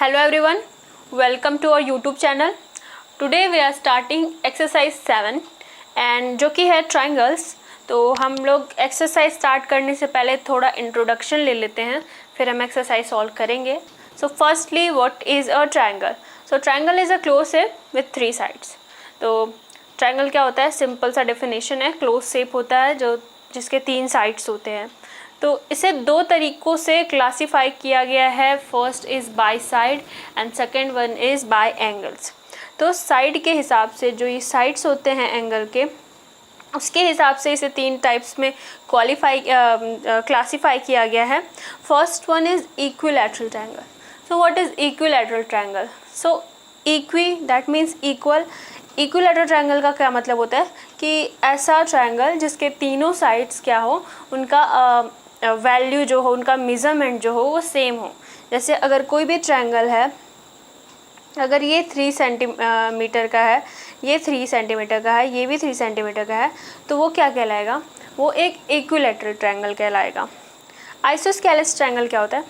Hello everyone, welcome to our YouTube channel. Today we are starting exercise 7 and जो कि है triangles. तो हम लोग एक्सरसाइज स्टार्ट करने से पहले थोड़ा इंट्रोडक्शन ले लेते हैं, फिर हम एक्सरसाइज सॉल्व करेंगे. So firstly what is a triangle. So triangle is a close shape with 3 sides. तो ट्रायंगल क्या होता है, सिंपल सा डेफिनेशन है, क्लोज शेप होता है जो जिसके 3 साइड्स होते हैं. तो इसे 2 तरीक़ों से क्लासीफाई किया गया है. First is by side and second one is by angles. तो साइड के हिसाब से जो ये साइड्स होते हैं एंगल के, उसके हिसाब से इसे 3 टाइप्स में क्लासीफाई किया गया है. First one is equilateral triangle. So what is equilateral triangle. So equi that means equal. Equilateral triangle का क्या मतलब होता है कि ऐसा ट्रायंगल जिसके तीनों साइड्स क्या हो, उनका वैल्यू जो हो, उनका मेज़रमेंट जो हो वो सेम हो. जैसे अगर कोई भी ट्रायंगल है, अगर ये 3 सेंटीमीटर का है, ये 3 सेंटीमीटर का है, ये भी 3 सेंटीमीटर का है, तो वो क्या कहलाएगा, वो एक इक्विलैटरल ट्रायंगल कहलाएगा. आइसोस्केलेस ट्रायंगल क्या होता है.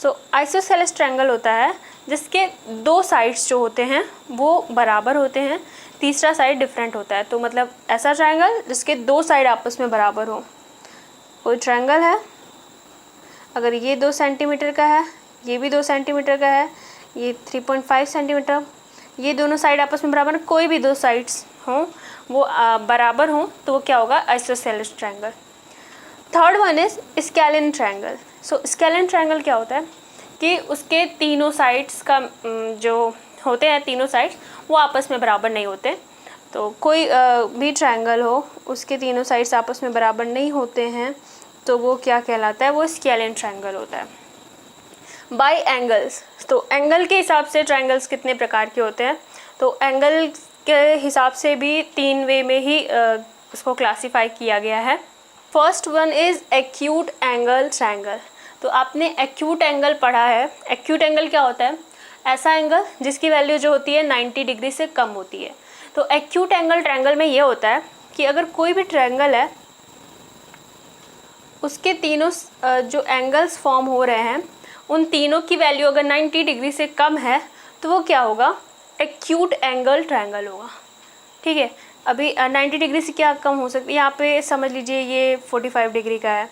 सो आइसोस्केलेस ट्रायंगल होता है जिसके 2 साइड्स जो होते हैं वो बराबर होते हैं, तीसरा साइड डिफरेंट होता है. तो मतलब ऐसा ट्रायंगल जिसके 2 साइड आपस में बराबर हो. कोई ट्रायंगल है, अगर ये 2 सेंटीमीटर का है, ये भी 2 सेंटीमीटर का है, ये 3.5 सेंटीमीटर, ये दोनों साइड आपस में बराबर, कोई भी 2 साइड्स हों वो बराबर हों, तो वो क्या होगा, isosceles triangle. Third one is scalene triangle. So scalene triangle क्या होता है कि उसके तीनों साइड्स का जो होते हैं, तीनों साइड्स वो आपस में बराबर नहीं होते. तो कोई भी ट्रायंगल हो, उसके तीनों साइड्स आपस में बराबर नहीं होते हैं, तो वो क्या कहलाता है, वो स्केलिन ट्रायंगल होता है. Bye angles. तो एंगल के हिसाब से ट्रायंगल्स कितने प्रकार के होते हैं. तो एंगल के हिसाब से भी 3 वे में ही उसको क्लासीफाई किया गया है. First one is acute angle triangle. तो आपने एक्यूट एंगल पढ़ा है. एक्यूट एंगल क्या होता है, ऐसा एंगल जिसकी वैल्यू जो होती है 90 डिग्री से कम होती है. तो एक्यूट एंगल ट्रायंगल में ये होता है कि अगर कोई भी ट्रायंगल है, उसके तीनों जो एंगल्स फॉर्म हो रहे हैं, उन तीनों की वैल्यू अगर 90 डिग्री से कम है, तो वो क्या होगा, एक्यूट एंगल ट्रायंगल होगा. ठीक है. अभी 90 डिग्री से क्या कम हो सकती है, यहाँ पे समझ लीजिए ये 45 डिग्री का है,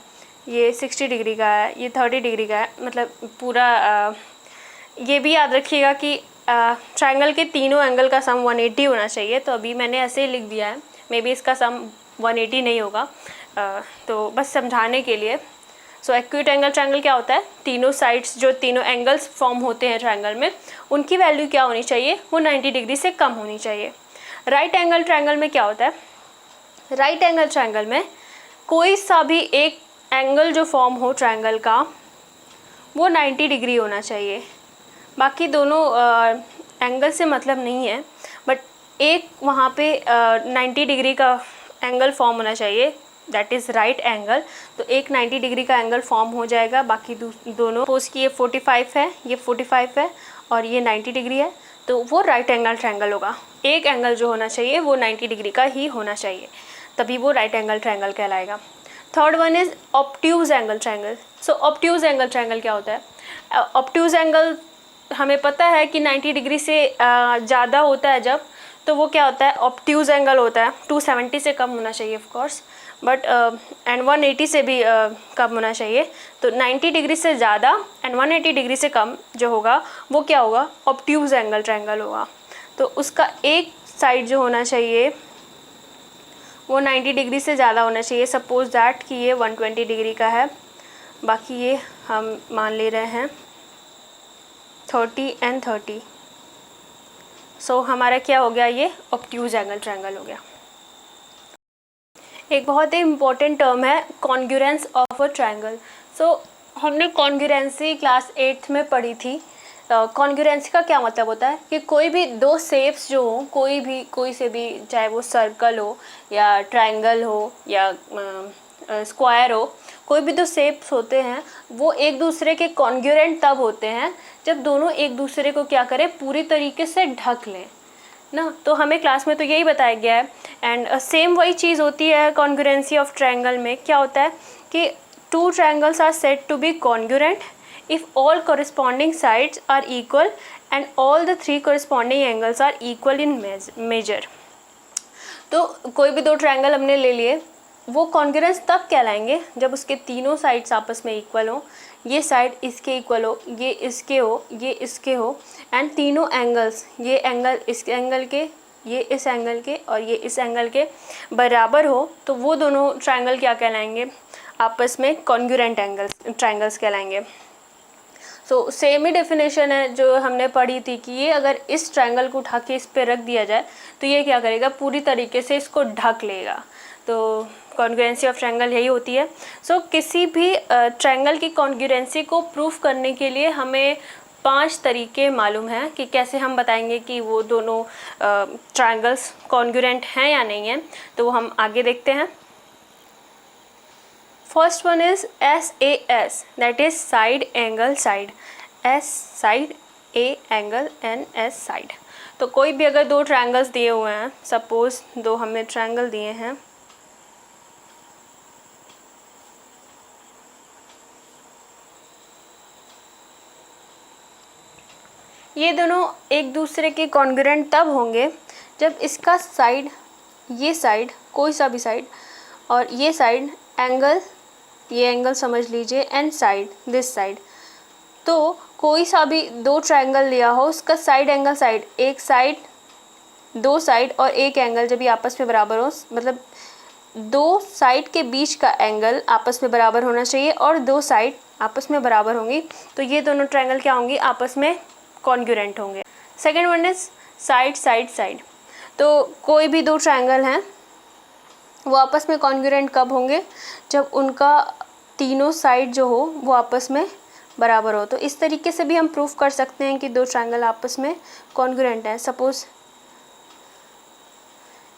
ये 60 डिग्री का है, ये 30 डिग्री का है. मतलब पूरा ये भी याद रखिएगा कि ट्रायंगल के तीनों एंगल का सम 180 होना चाहिए. तो अभी मैंने ऐसे ही लिख दिया है, मे बी इसका सम 180 नहीं होगा, तो बस समझाने के लिए. सो एक्यूट एंगल ट्रायंगल क्या होता है, तीनों साइड्स जो तीनों एंगल्स फॉर्म होते हैं ट्रायंगल में, उनकी वैल्यू क्या होनी चाहिए, वो 90 डिग्री से कम होनी चाहिए. राइट एंगल ट्रायंगल में क्या होता है, राइट एंगल ट्रायंगल में कोई सा भी एक एंगल जो फॉर्म हो ट्रायंगल का, वो 90 डिग्री होना चाहिए. बाकी दोनों एंगल से मतलब नहीं है, बट एक वहाँ पे 90 डिग्री का एंगल फॉर्म होना चाहिए, दैट इज़ राइट एंगल. तो एक 90 डिग्री का एंगल फॉर्म हो जाएगा. बाकी दोनों, सपोज कि ये 45 है, ये 45 है और ये 90 डिग्री है, तो वो राइट एंगल ट्रायंगल होगा. एक एंगल जो होना चाहिए वो 90 डिग्री का ही होना चाहिए, तभी वो राइट एंगल ट्रायंगल कहलाएगा. Third one is obtuse angle triangle. So obtuse angle triangle क्या होता है. ऑब्ट्यूज एंगल हमें पता है कि 90 डिग्री से ज़्यादा होता है जब, तो वो क्या होता है, ऑब्ट्यूज एंगल होता है. 270 से कम होना चाहिए ऑफ कोर्स, बट एंड 180 से भी कम होना चाहिए. तो 90 डिग्री से ज़्यादा एंड 180 डिग्री से कम जो होगा, वो क्या होगा, ऑब्ट्यूज एंगल ट्रायंगल होगा. तो उसका एक साइड जो होना चाहिए वो 90 डिग्री से ज़्यादा होना चाहिए. सपोज दैट कि ये 120 डिग्री का है, बाकी ये हम मान ले रहे हैं 30 एंड 30. सो हमारा क्या हो गया, ये ऑब्ट्यूज एंगल ट्रायंगल हो गया. एक बहुत ही इम्पोर्टेंट टर्म है कॉन्ग्रुएंस ऑफ अ ट्रायंगल. सो हमने कॉन्ग्रुएंसी क्लास 8th में पढ़ी थी. कॉन्ग्रुएंसी का क्या मतलब होता है कि कोई भी 2 शेप्स जो हो, कोई से भी, चाहे वो सर्कल हो या ट्रायंगल हो या स्क्वायर हो, कोई भी 2 शेप्स होते हैं, वो एक दूसरे के कॉन्ग्रुएंट तब होते हैं जब दोनों एक दूसरे को क्या करें, पूरी तरीके से ढक लें ना. तो हमें क्लास में तो यही बताया गया है. एंड सेम वही चीज़ होती है कॉन्ग्रुएंसी ऑफ ट्रायंगल में. क्या होता है कि 2 triangles are said to be congruent if all corresponding sides are equal and all the three corresponding angles are equal in measure। तो कोई भी दो ट्रायंगल हमने ले लिए, वो कॉन्ग्रुएंस तब कहलाएंगे जब उसके तीनों साइड्स आपस में इक्वल हो, ये साइड इसके इक्वल हो, ये इसके हो, ये इसके हो, एंड तीनों एंगल्स, ये एंगल इस एंगल के, ये इस एंगल के और ये इस एंगल के बराबर हो, तो वो दोनों ट्रायंगल क्या कहलाएंगे, आपस में कॉन्ग्रुएंट एंगल्स ट्रायंगल्स कहलाएंगे। सो सेम ही डेफिनेशन है जो हमने पढ़ी थी कि ये अगर इस ट्रायंगल को उठा के इस पे रख दिया जाए तो ये क्या करेगा, पूरी तरीके से इसको ढक लेगा। तो कॉन्ग्रुएंसी ऑफ ट्रायंगल यही होती है। सो किसी भी ट्रायंगल की कॉन्ग्रुएंसी को प्रूफ करने के लिए हमें 5 तरीके मालूम हैं कि कैसे हम बताएंगे कि वो दोनों ट्रायंगल्स कॉन्ग्रुएंट हैं या नहीं हैं। तो वो हम आगे देखते हैं। First one is SAS, that is side angle side. S side, A angle and S side. तो कोई भी अगर दो ट्रायंगल्स दिए हुए हैं, सपोज दो हमें ट्रायंगल दिए हैं, ये दोनों एक दूसरे के कॉन्ग्रुएंट तब होंगे जब इसका साइड, ये साइड, कोई सा भी साइड, और ये साइड एंगल, ये एंगल समझ लीजिए, एंड साइड, दिस साइड। तो कोई सा भी दो ट्रायंगल लिया हो, उसका साइड एंगल साइड, एक साइड, दो साइड और एक एंगल जब ये आपस में बराबर हो, मतलब दो साइड के बीच का एंगल आपस में बराबर होना चाहिए और दो साइड आपस में बराबर होंगी, तो ये दोनों ट्रायंगल क्या होंगी, आपस में कॉन्ग्रुएंट होंगे। Second one is side side side. तो कोई भी दो ट्रायंगल हैं वो आपस में कॉन्ग्रुएंट कब होंगे, जब उनका तीनों साइड जो हो वो आपस में बराबर हो। तो इस तरीके से भी हम प्रूफ कर सकते हैं कि दो ट्रायंगल आपस में कॉन्ग्रुएंट है। सपोज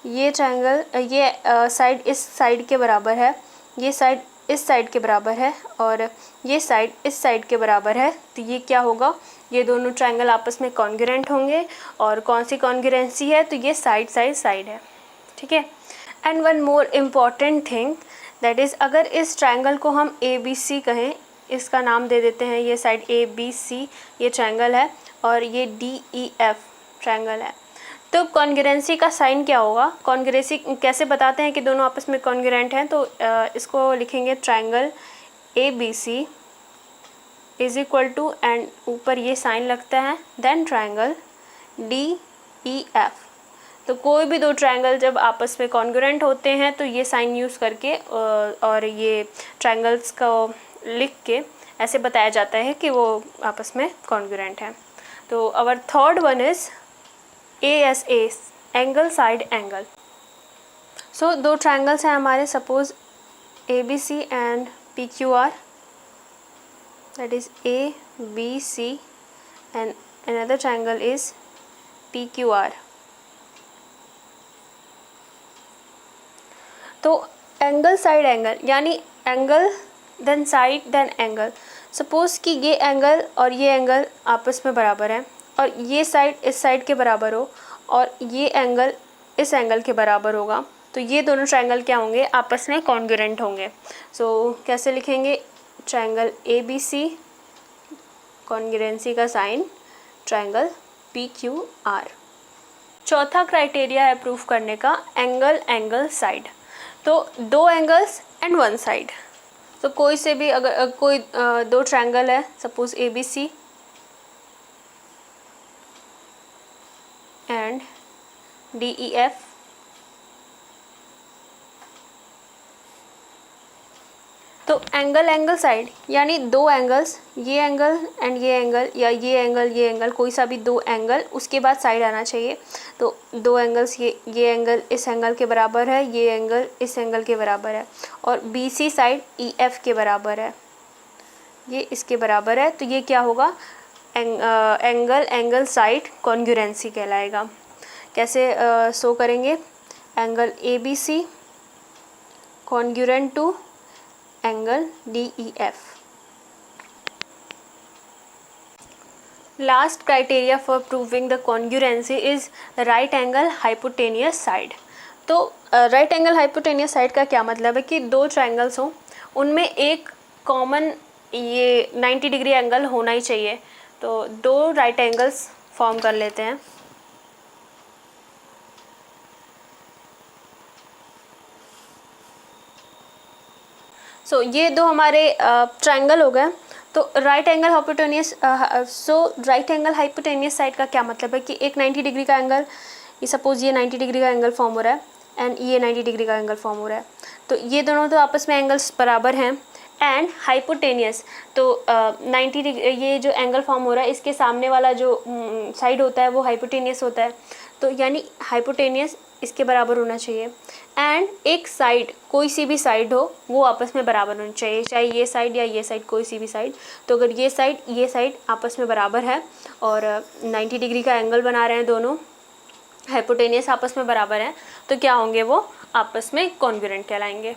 ये ट्रायंगल, ये साइड इस साइड के बराबर है, ये साइड इस साइड के बराबर है और ये साइड इस साइड के बराबर है, तो ये क्या होगा, ये दोनों ट्रायंगल आपस में कॉन्ग्रुएंट होंगे। और कौन सी कॉन्ग्रुएंसी है, तो ये साइड साइड साइड है, ठीक है। And one more important thing, that is अगर इस ट्रायंगल को हम ABC कहें, इसका नाम दे देते हैं, ये साइड ABC ये ट्रायंगल है और ये DEF ट्रायंगल है, तो कॉन्ग्रुएंसी का साइन क्या होगा, कॉन्ग्रुएंसी कैसे बताते हैं कि दोनों आपस में कॉन्ग्रुएंट हैं, तो इसको लिखेंगे triangle ABC is equal to, and ऊपर ये साइन लगता है, देन ट्रायंगल DEF। तो कोई भी दो ट्रायंगल जब आपस में कॉन्ग्रुएंट होते हैं तो ये साइन यूज़ करके और ये ट्रायंगल्स को लिख के ऐसे बताया जाता है कि वो आपस में कॉन्ग्रुएंट हैं। तो our third one is ASA, angle side angle. So दो ट्रायंगल्स हैं हमारे, suppose ABC and PQR, that is ABC and another triangle is PQR। तो एंगल साइड एंगल यानी angle then side then angle. Suppose कि ये angle और ये angle आपस में बराबर है और ये साइड इस साइड के बराबर हो और ये एंगल इस एंगल के बराबर होगा, तो ये दोनों ट्रायंगल क्या होंगे, आपस में कॉन्ग्रुएंट होंगे। सो कैसे लिखेंगे, ट्रायंगल ABC, कॉन्ग्रुएंसी का साइन ट्रायंगल PQR। चौथा क्राइटेरिया है प्रूफ करने का, एंगल एंगल साइड। तो दो एंगल्स एंड वन साइड। तो कोई से भी अगर कोई दो ट्रायंगल है, सपोज ABC एंड DEF, तो एंगल एंगल साइड यानी दो एंगल्स, ये एंगल एंड ये एंगल, या ये एंगल, कोई सा भी दो एंगल, उसके बाद साइड आना चाहिए। तो दो एंगल्स, ये एंगल इस एंगल के बराबर है, ये एंगल इस एंगल के बराबर है और BC साइड EF के बराबर है, ये इसके बराबर है, तो ये क्या होगा, एंगल एंगल साइड कॉन्ग्रुएंसी कहलाएगा। कैसे शो करेंगे, angle ABC congruent to angle DEF। Last criteria for proving the congruency is right angle hypotenuse side. तो राइट एंगल हाइपोटेनियस साइड का क्या मतलब है कि दो ट्रायंगल्स हों, उनमें एक कॉमन ये 90 डिग्री एंगल होना ही चाहिए। तो 2 राइट एंगल्स फॉर्म कर लेते हैं। सो ये 2 हमारे ट्रायंगल हो गए। तो right angle hypotenuse, right angle hypotenuse side का क्या मतलब है कि एक 90 डिग्री का एंगल, ये सपोज ये 90 डिग्री का एंगल फॉर्म हो रहा है एंड ये 90 डिग्री का एंगल फॉर्म हो रहा है। तो ये दोनों तो आपस में एंगल्स बराबर हैं। एंड हाइपोटेनियस, तो 90 डिग्री ये जो एंगल फॉर्म हो रहा है इसके सामने वाला जो साइड होता है वो हाइपोटेनियस होता है। तो यानी हाइपोटेनियस इसके बराबर होना चाहिए। एंड एक साइड, कोई सी भी साइड हो वो आपस में बराबर होनी चाहिए, चाहे ये साइड या ये साइड, कोई सी भी साइड। तो अगर ये साइड आपस में बराबर है और 90 डिग्री का एंगल बना रहे हैं दोनों, हाइपोटेनियस आपस में बराबर हैं, तो क्या होंगे वो आपस में कॉन्ग्रुएंट कहलाएंगे।